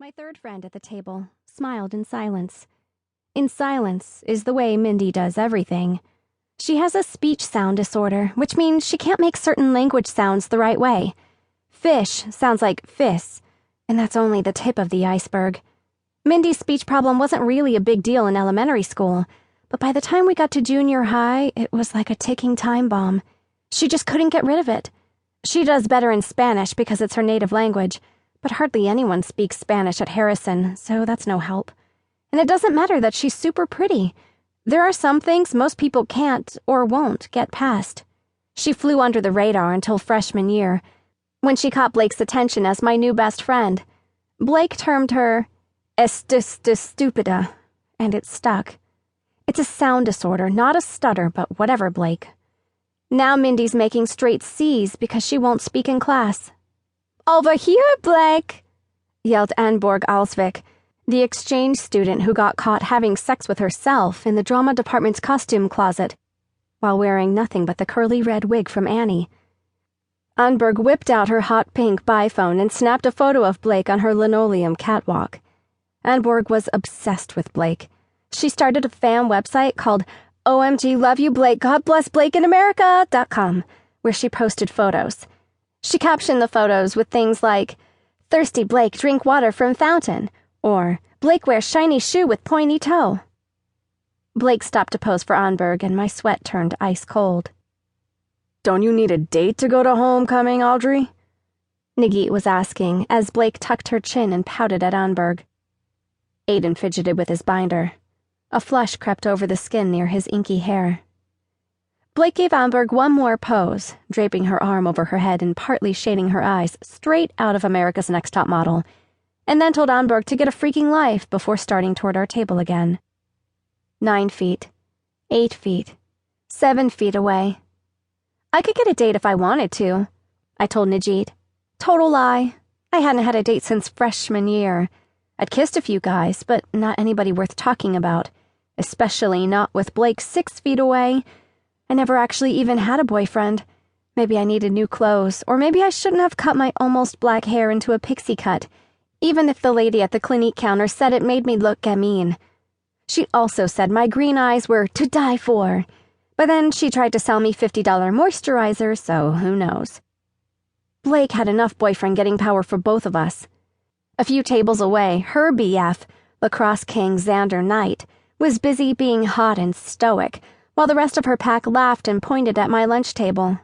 My third friend at the table smiled in silence. In silence is the way Mindy does everything. She has a speech sound disorder, which means she can't make certain language sounds the right way. Fish sounds like fis, and that's only the tip of the iceberg. Mindy's speech problem wasn't really a big deal in elementary school, but by the time we got to junior high, it was like a ticking time bomb. She just couldn't get rid of it. She does better in Spanish because it's her native language, but hardly anyone speaks Spanish at Harrison, so that's no help. And it doesn't matter that she's super pretty. There are some things most people can't or won't get past. She flew under the radar until freshman year, when she caught Blake's attention as my new best friend. Blake termed her estupida, and it stuck. It's a sound disorder, not a stutter, but whatever, Blake. Now Mindy's making straight C's because she won't speak in class. "Over here, Blake!" yelled Anborg Alsvik, the exchange student who got caught having sex with herself in the drama department's costume closet, while wearing nothing but the curly red wig from Annie. Anborg whipped out her hot pink biphone and snapped a photo of Blake on her linoleum catwalk. Anborg was obsessed with Blake. She started a fan website called OMG Love You Blake, God Bless Blake in America.com, where she posted photos. She captioned the photos with things like, "Thirsty Blake, drink water from fountain," or "Blake wears shiny shoe with pointy toe." Blake stopped to pose for Anborg, and my sweat turned ice cold. "Don't you need a date to go to homecoming, Audrey?" Nagit was asking as Blake tucked her chin and pouted at Anborg. Aiden fidgeted with his binder. A flush crept over the skin near his inky hair. Blake gave Anborg one more pose, draping her arm over her head and partly shading her eyes straight out of America's Next Top Model, and then told Anborg to get a freaking life before starting toward our table again. 9 feet, 8 feet, 7 feet away. I could get a date if I wanted to, I told Najit. Total lie. I hadn't had a date since freshman year. I'd kissed a few guys, but not anybody worth talking about, especially not with Blake 6 feet away. I never actually even had a boyfriend. Maybe I needed new clothes, or maybe I shouldn't have cut my almost black hair into a pixie cut, even if the lady at the Clinique counter said it made me look gamine. She also said my green eyes were to die for, but then she tried to sell me $50 moisturizer, so who knows. Blake had enough boyfriend getting power for both of us. A few tables away, her BF, lacrosse king Xander Knight, was busy being hot and stoic, while the rest of her pack laughed and pointed at my lunch table.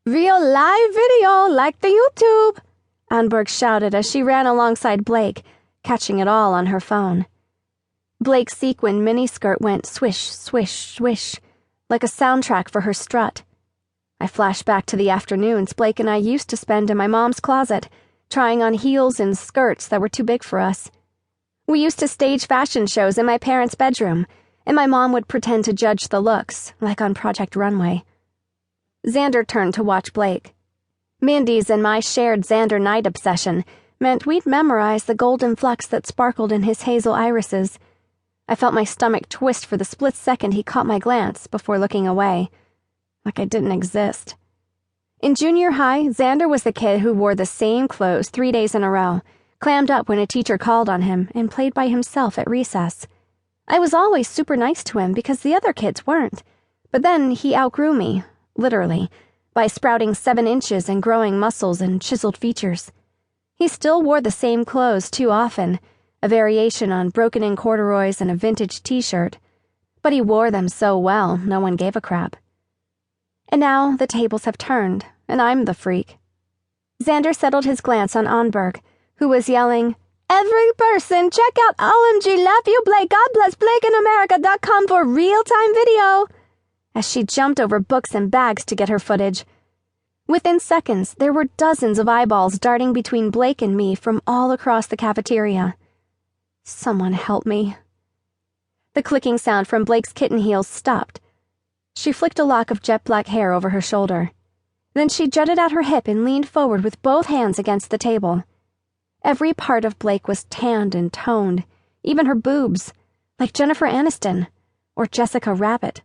"Real live video, like the YouTube!" Anborg shouted as she ran alongside Blake, catching it all on her phone. Blake's sequin miniskirt went swish, swish, swish, like a soundtrack for her strut. I flashed back to the afternoons Blake and I used to spend in my mom's closet, trying on heels and skirts that were too big for us. We used to stage fashion shows in my parents' bedroom, and my mom would pretend to judge the looks, like on Project Runway. Xander turned to watch Blake. Mindy's and my shared Xander Knight obsession meant we'd memorize the golden flecks that sparkled in his hazel irises. I felt my stomach twist for the split second he caught my glance before looking away, like I didn't exist. In junior high, Xander was the kid who wore the same clothes 3 days in a row, clammed up when a teacher called on him, and played by himself at recess. I was always super nice to him because the other kids weren't, but then he outgrew me, literally, by sprouting 7 inches and growing muscles and chiseled features. He still wore the same clothes too often, a variation on broken-in corduroys and a vintage t-shirt, but he wore them so well no one gave a crap. And now the tables have turned, and I'm the freak. Xander settled his glance on Anborg, who was yelling, "Every person, check out OMG Love You Blake, God Bless Blake in America.com for real-time video," as she jumped over books and bags to get her footage. Within seconds, there were dozens of eyeballs darting between Blake and me from all across the cafeteria. Someone help me. The clicking sound from Blake's kitten heels stopped. She flicked a lock of jet black hair over her shoulder. Then she jutted out her hip and leaned forward with both hands against the table. Every part of Blake was tanned and toned, even her boobs, like Jennifer Aniston or Jessica Rabbit.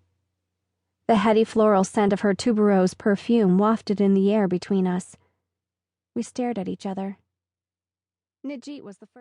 The heady floral scent of her tuberose perfume wafted in the air between us. We stared at each other. Najit was the first.